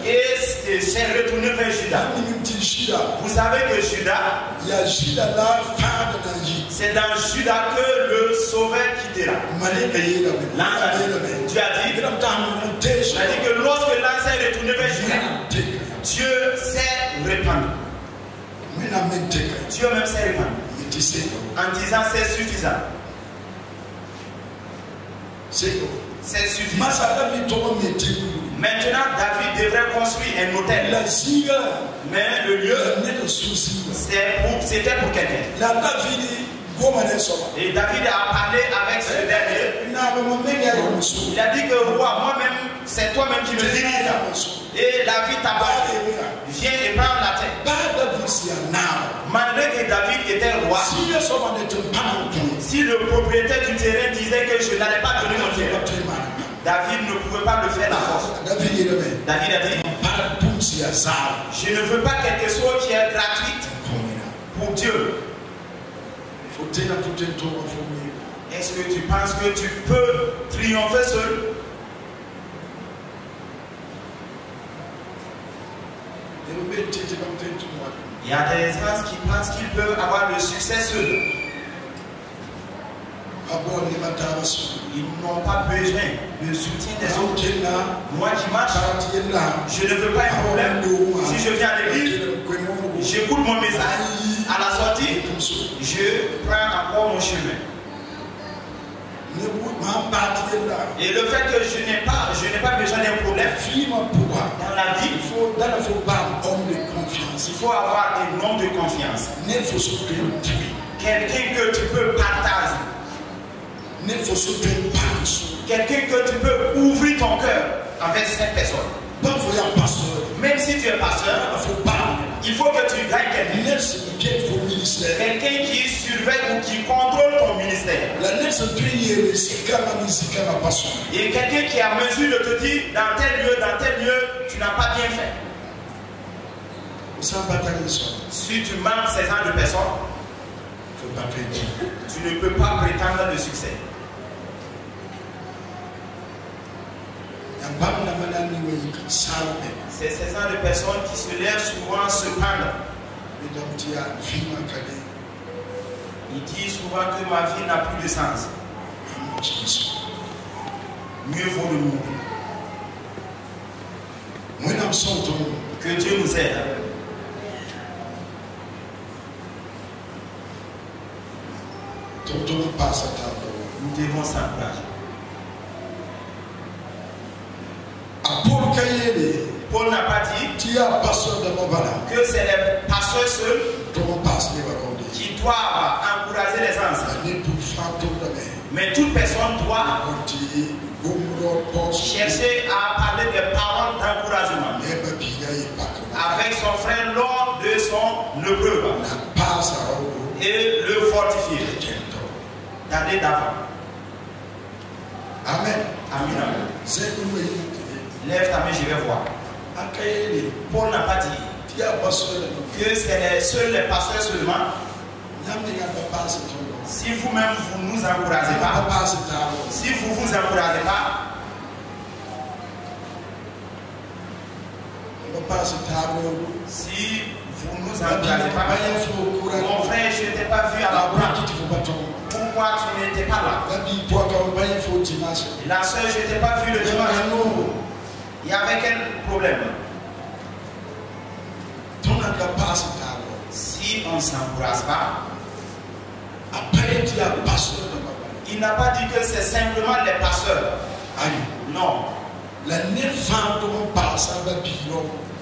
Et s'est retourné vers Judas. Vous savez que Judas, c'est dans Judas que le sauveur quittera. L'ange a dit, Dieu a dit que lorsque l'ange s'est retourné vers Judas, Dieu s'est répandu. Dieu même s'est répandu. En disant c'est suffisant. C'est suffisant. Maintenant, David devrait construire un hôtel. Mais le lieu, c'était pour quelqu'un. Et David a parlé avec ce dernier. Il a dit que roi, moi-même, c'est toi-même qui me dirige. Et la vie t'appartient. Viens et prends la terre. Malgré que David était roi, si le propriétaire du terrain disait que je n'allais pas donner mon terrain, David ne pouvait pas le faire la force. David a dit, je ne veux pas quelque chose qui est gratuite pour Dieu. Est-ce que tu penses que tu peux triompher seul? Il y a des gens qui pensent qu'ils peuvent avoir le succès seul. Ils n'ont pas besoin du soutien des autres. Moi qui marche, je ne veux pas un problème. Si je viens à l'église, j'écoute mon message. À la sortie, je prends encore mon chemin. Et le fait que je n'ai pas besoin d'un problème dans la vie, il faut avoir un homme de confiance. Quelqu'un que tu peux partager. Quelqu'un que tu peux ouvrir ton cœur avec cette personne. Même si tu es pasteur, il faut que tu gagnes quelqu'un. Quelqu'un qui surveille ou qui contrôle ton ministère. Et quelqu'un qui a mesure de te dire dans tel lieu, tu n'as pas bien fait. Si tu manques ces gens de personnes, tu ne peux pas prétendre le succès. C'est ces gens de personnes qui se lèvent souvent se prendre. Il dit souvent que ma vie n'a plus de sens. Mieux vaut le mourir. Que Dieu nous aide. Nous devons s'encourager. Paul n'a pas dit que c'est les pasteurs seuls qui doivent encourager les anciens. Mais toute personne doit chercher à parler des paroles d'encouragement avec son frère lors de son épreuve et le fortifier, d'aller d'avant. Amen. Amen. Lève ta main, je vais voir. Paul n'a pas dit que c'est seuls les pasteurs seulement. Si vous-même vous ne nous encouragez pas, si vous ne vous encouragez pas, si vous ne nous encouragez pas, mon frère, je ne t'ai pas vu à la branche. Pourquoi tu n'étais pas là? La soeur, je ne t'ai pas vu le dimanche. Il y avait quel problème? Si on ne s'encourage pas, il n'a pas dit que c'est simplement les pasteurs. Non.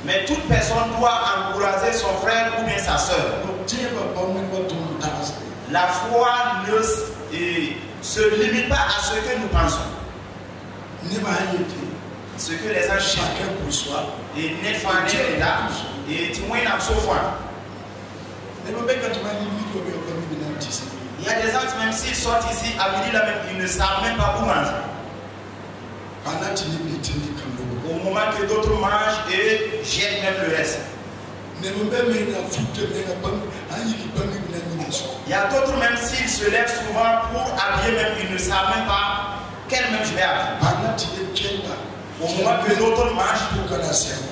Mais toute personne doit encourager son frère ou bien sa soeur. La foi ne se limite pas à ce que nous pensons. Ce que les gens chacun pour soi et n'est pas là et tu vois une foi. Il y a des gens même s'ils sortent ici à midi là même ils ne savent même pas où manger. Au moment que d'autres mangent et jettent même le reste. Il y a d'autres même s'ils se lèvent souvent pour habiller même ils ne savent même pas quel même je vais habiller. Au moment que l'autre marche,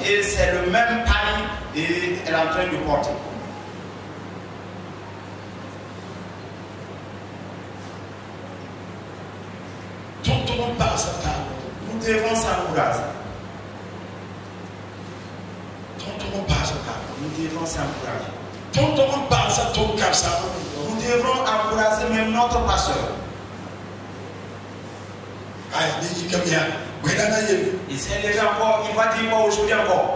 et c'est le même panier et elle est en train de porter. Nous devons s'encourager. Nous devons s'encourager. Nous devons encourager même notre pasteur. Il s'est levé encore, il va dire quoi aujourd'hui encore?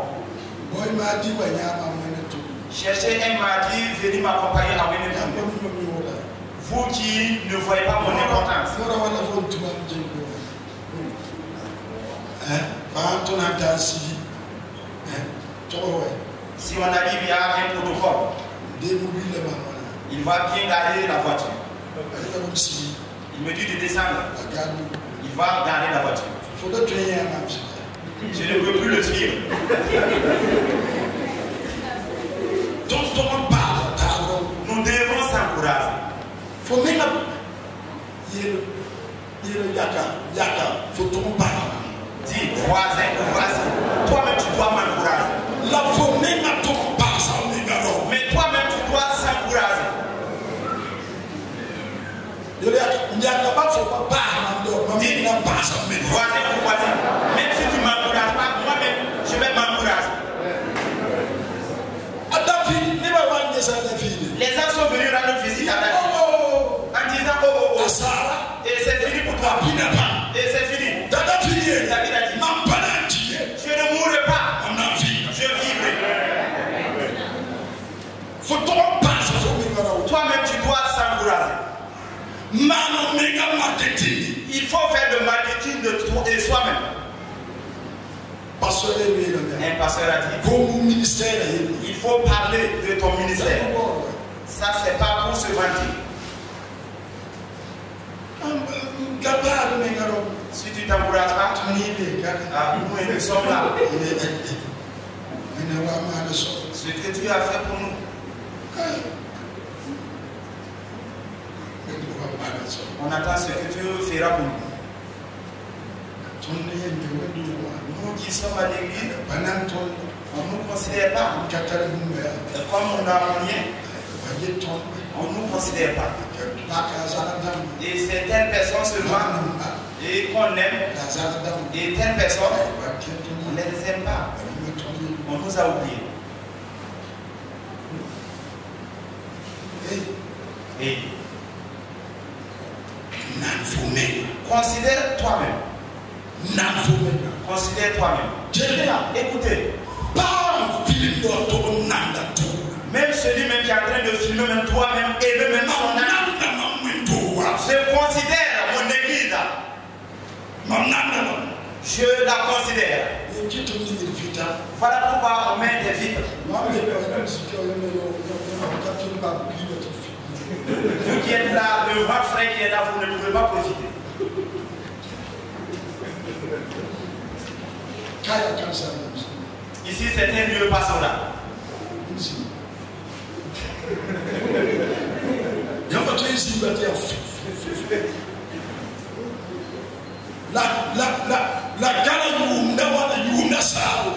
Cherchez un mardi, venez m'accompagner à Winnipeg. Vous qui ne voyez pas mon importance. Si on arrive, il y a un protocole. Il va bien garer la voiture. Il me dit de descendre. Il va garer la voiture. Je ne peux plus le suivre. Nous devons s'encourager. Dis, voisin, toi-même tu dois m'encourager. Mais toi-même tu dois s'encourager. Dis, voisin, même si tu ne m'encourages pas, moi-même je vais m'encourager. Les gens sont venus rendre visite à David en disant oh. Et c'est fini pour toi. Et c'est fini. David a dit je ne mourrai pas. Je vivrai. Toi-même tu dois s'encourager. Il faut faire le marketing de toi et soi-même. Un pasteur a dit il faut parler de ton ministère. Ça c'est pas pour se vanter. Si tu t'encourages pas, nous sommes là. Ce que tu as fait pour nous, on attend ce que tu feras pour nous. Nous qui sommes à l'église, on ne nous considère pas comme on n'a rien. On ne nous considère pas. Et certaines personnes seulement, et qu'on aime, et telles personnes, on ne les aime pas. On nous a oubliés. Et considère toi-même. Considère toi-même. Écoutez. Même celui-même qui est en train de filmer, même toi-même, et même son âme. Je considère mon église. Je la considère. Voilà pourquoi on met des vitres. Vous qui êtes là, le grand frère qui est là, vous ne pouvez pas profiter. Ici, certains lieux passent là.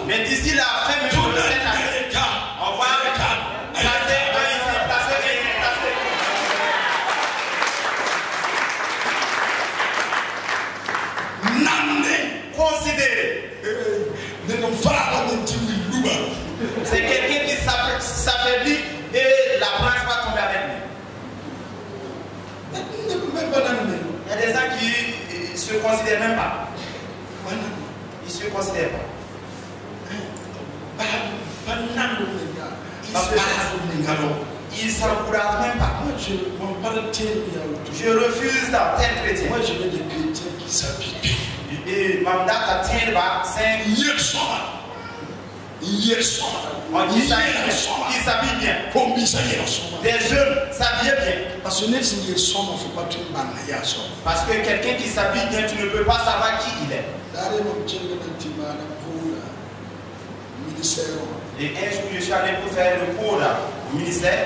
Mais d'ici la fin de cette année, on va placer un ici, placer un ici, placer. Considérez. C'est quelqu'un qui s'affaiblit et la branche va tomber avec lui. Il y a des gens qui ne se considèrent même pas. Ils ne se considèrent pas. Ils ne s'encouragent même pas. Je refuse d'être chrétien. Moi, je veux des chrétiens qui s'habillent. Et Mamda tient là, c'est qui s'habille bien. Des jeunes s'habillent bien. Parce que quelqu'un qui s'habille bien, tu ne peux pas savoir qui il est. Et un jour, je suis allé pour faire le cours là, au ministère.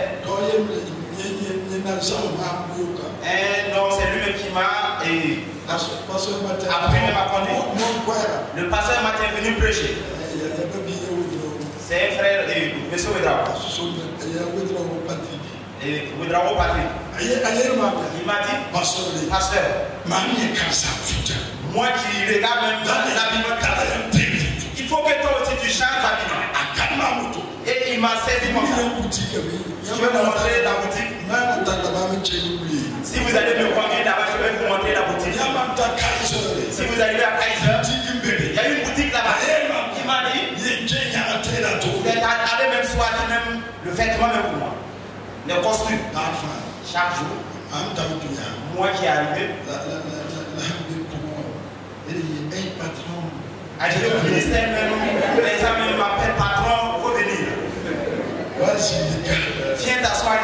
Et non, c'est lui-même qui m'a appris ma conduite. Le pasteur matin est venu prêcher. C'est un frère de M. Wedrao. Wedrao Patrick. Il m'a dit, pasteur, moi qui regarde même l'habillement, il faut que toi aussi tu changes d'habillement. Et il m'a saisi mon frère. Je vais vous montrer la boutique. Si vous allez me conduire là-bas, je vais vous montrer la boutique. Si vous arrivez à Kaiser, il y a une boutique là-bas. Il m'a dit, vous allez même choisir même le vêtement même pour moi. Les costumes. Chaque jour. Moi qui est arrivé. Arrivé au ministère même, les amis m'appellent patron, il faut venir. Viens t'asseoir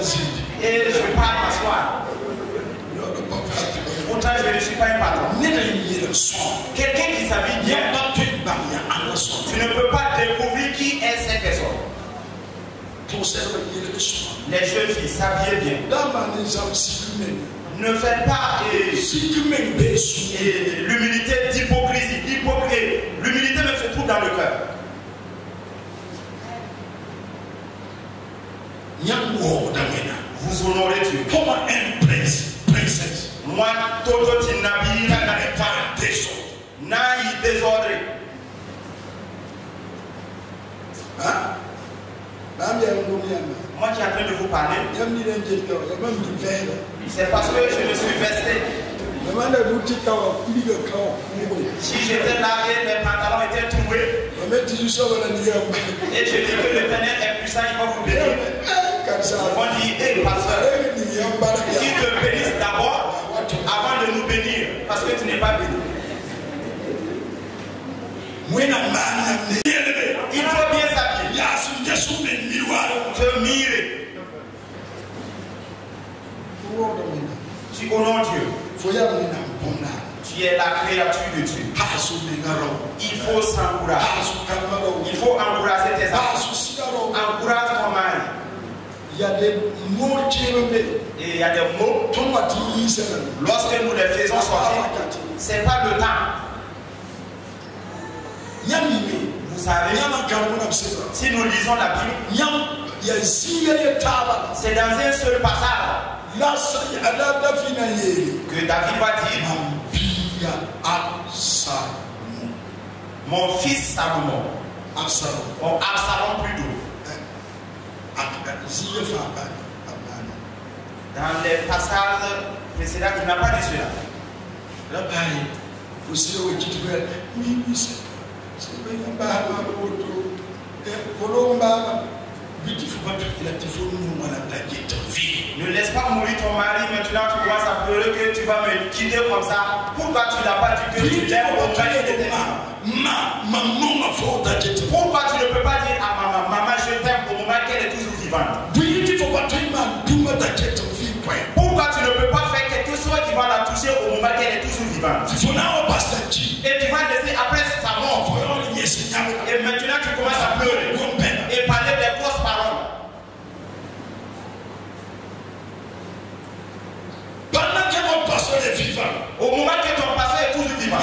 ici. Et je pars m'asseoir. Pourtant je ne suis pas un patron. Quelqu'un qui s'habille bien, tu ne peux pas découvrir qui est cette personne. Les jeunes filles s'habillent bien. Ne faites pas l'humilité d'hypocrisie. L'humilité même se trouve dans le cœur. Vous honorez Dieu. Moi, Toto Tinabi, n'a désordre. Moi qui est en train de vous parler, c'est parce que je me suis vesté. Si j'étais là et mes pantalons étaient troués, et je dis que l'Éternel est puissant, il va vous bénir. On dit, hé pasteur, qu'il te bénisse d'abord avant de nous bénir, parce que tu n'es pas béni. Il faut bien s'habiller. Te mirer. Tu honores Dieu. Tu es la créature de Dieu. Il faut s'encourager. Il faut encourager tes enfants. Encourage ton mari. Il y a des mots et il y a des mots. Lorsque nous les faisons sortir, ce n'est pas le temps. Vous savez, si nous lisons la Bible, c'est dans un seul passage que David va dire: mon fils Salomon, Absalom plutôt. Dans les passages précédents, il n'a pas dit cela. Ne laisse pas mourir ton mari, maintenant tu commences à pleurer que tu vas me quitter comme ça. Pourquoi tu n'as pas dit que tu t'aimes au mari de tes Pourquoi tu ne peux pas dire à maman je t'aime au moment qu'elle est toujours vivante? Pourquoi tu ne peux pas faire quelque chose qui va la toucher au moment qu'elle est toujours vivante? Et tu vas laisser après sa mort. Et maintenant tu commences à pleurer et parler des grosses paroles. Au moment que ton pasteur est toujours vivant,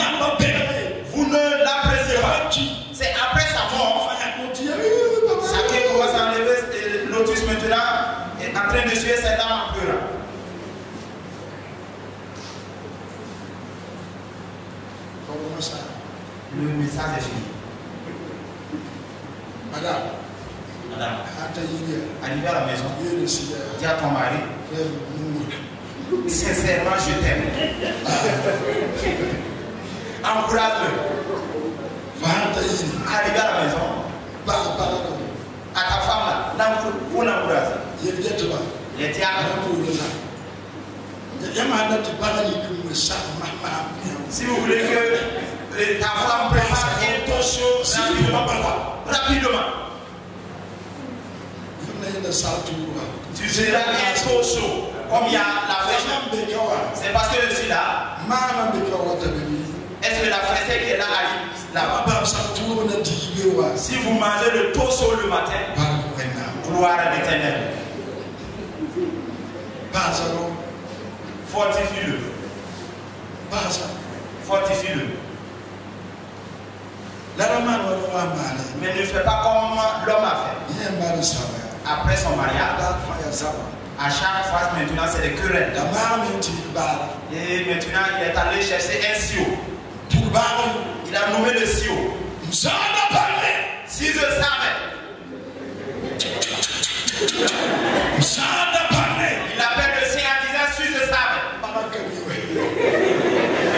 vous ne l'appréciez pas. C'est après sa mort. Chacun commence à enlever Lotus maintenant est en train de suer cette dame en pleurant. Le message est fini. Madame, arrivé à la maison, dis à ton mari: sincèrement, je t'aime. Encourage-le. Arrivé à la maison, à ta femme là, pour l'encourager. Les diacres. Si vous voulez que ta femme prépare un taux chaud rapidement. Tu seras un taux chaud. Comme il y a la fraîcheur. C'est parce que je suis là. Est-ce que la fraîcheur qui est là arrive là-bas? Si vous mangez le taux chaud le matin, gloire à l'Éternel. Fortifie-le. Fortifie-le. Mais ne fais pas comme l'homme a fait. Après son mariage, à chaque fois maintenant c'est des querelles. Et maintenant il est allé chercher un sio. Il a nommé le sio. Si je savais. Il appelle le sien en disant si je savais.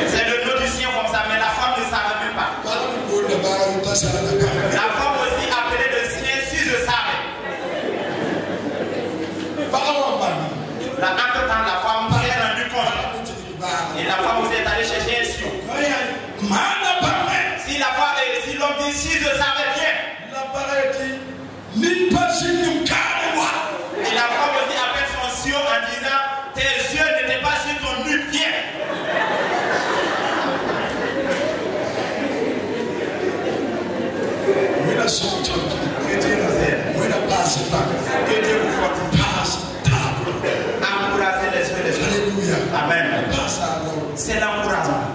C'est le nom du sien comme ça, mais la femme ne savait même pas. La femme aussi appelait le sien si je savais. Là, entre-temps, la femme s'est rendue compte. Et la femme aussi est allée chercher un sio. Si la femme, si l'homme dit si je savais bien. Et la femme aussi appelle son sio en disant tes yeux n'étaient pas sur ton nuque, viens. Que Dieu nous aide. Que Dieu vous fortifie. Encouragez les yeux, les yeux. Amen. C'est l'encouragement.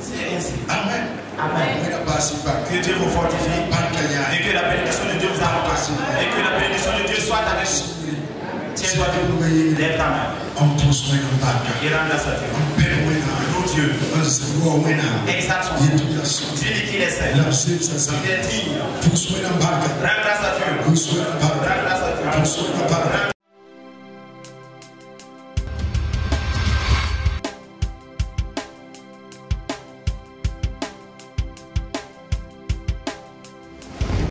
C'est ainsi. Amen. Que Dieu vous fortifie. Et que la bénédiction de Dieu vous accompagne. Et que la bénédiction de Dieu soit avec vous. Tiens-toi debout. Lève ta main. Et rends la satisfaction. Loue Dieu. Exalte son nom. Dis-lui qu'il est saint. Il est digne. Rends grâce à Dieu. Rends grâce à Dieu.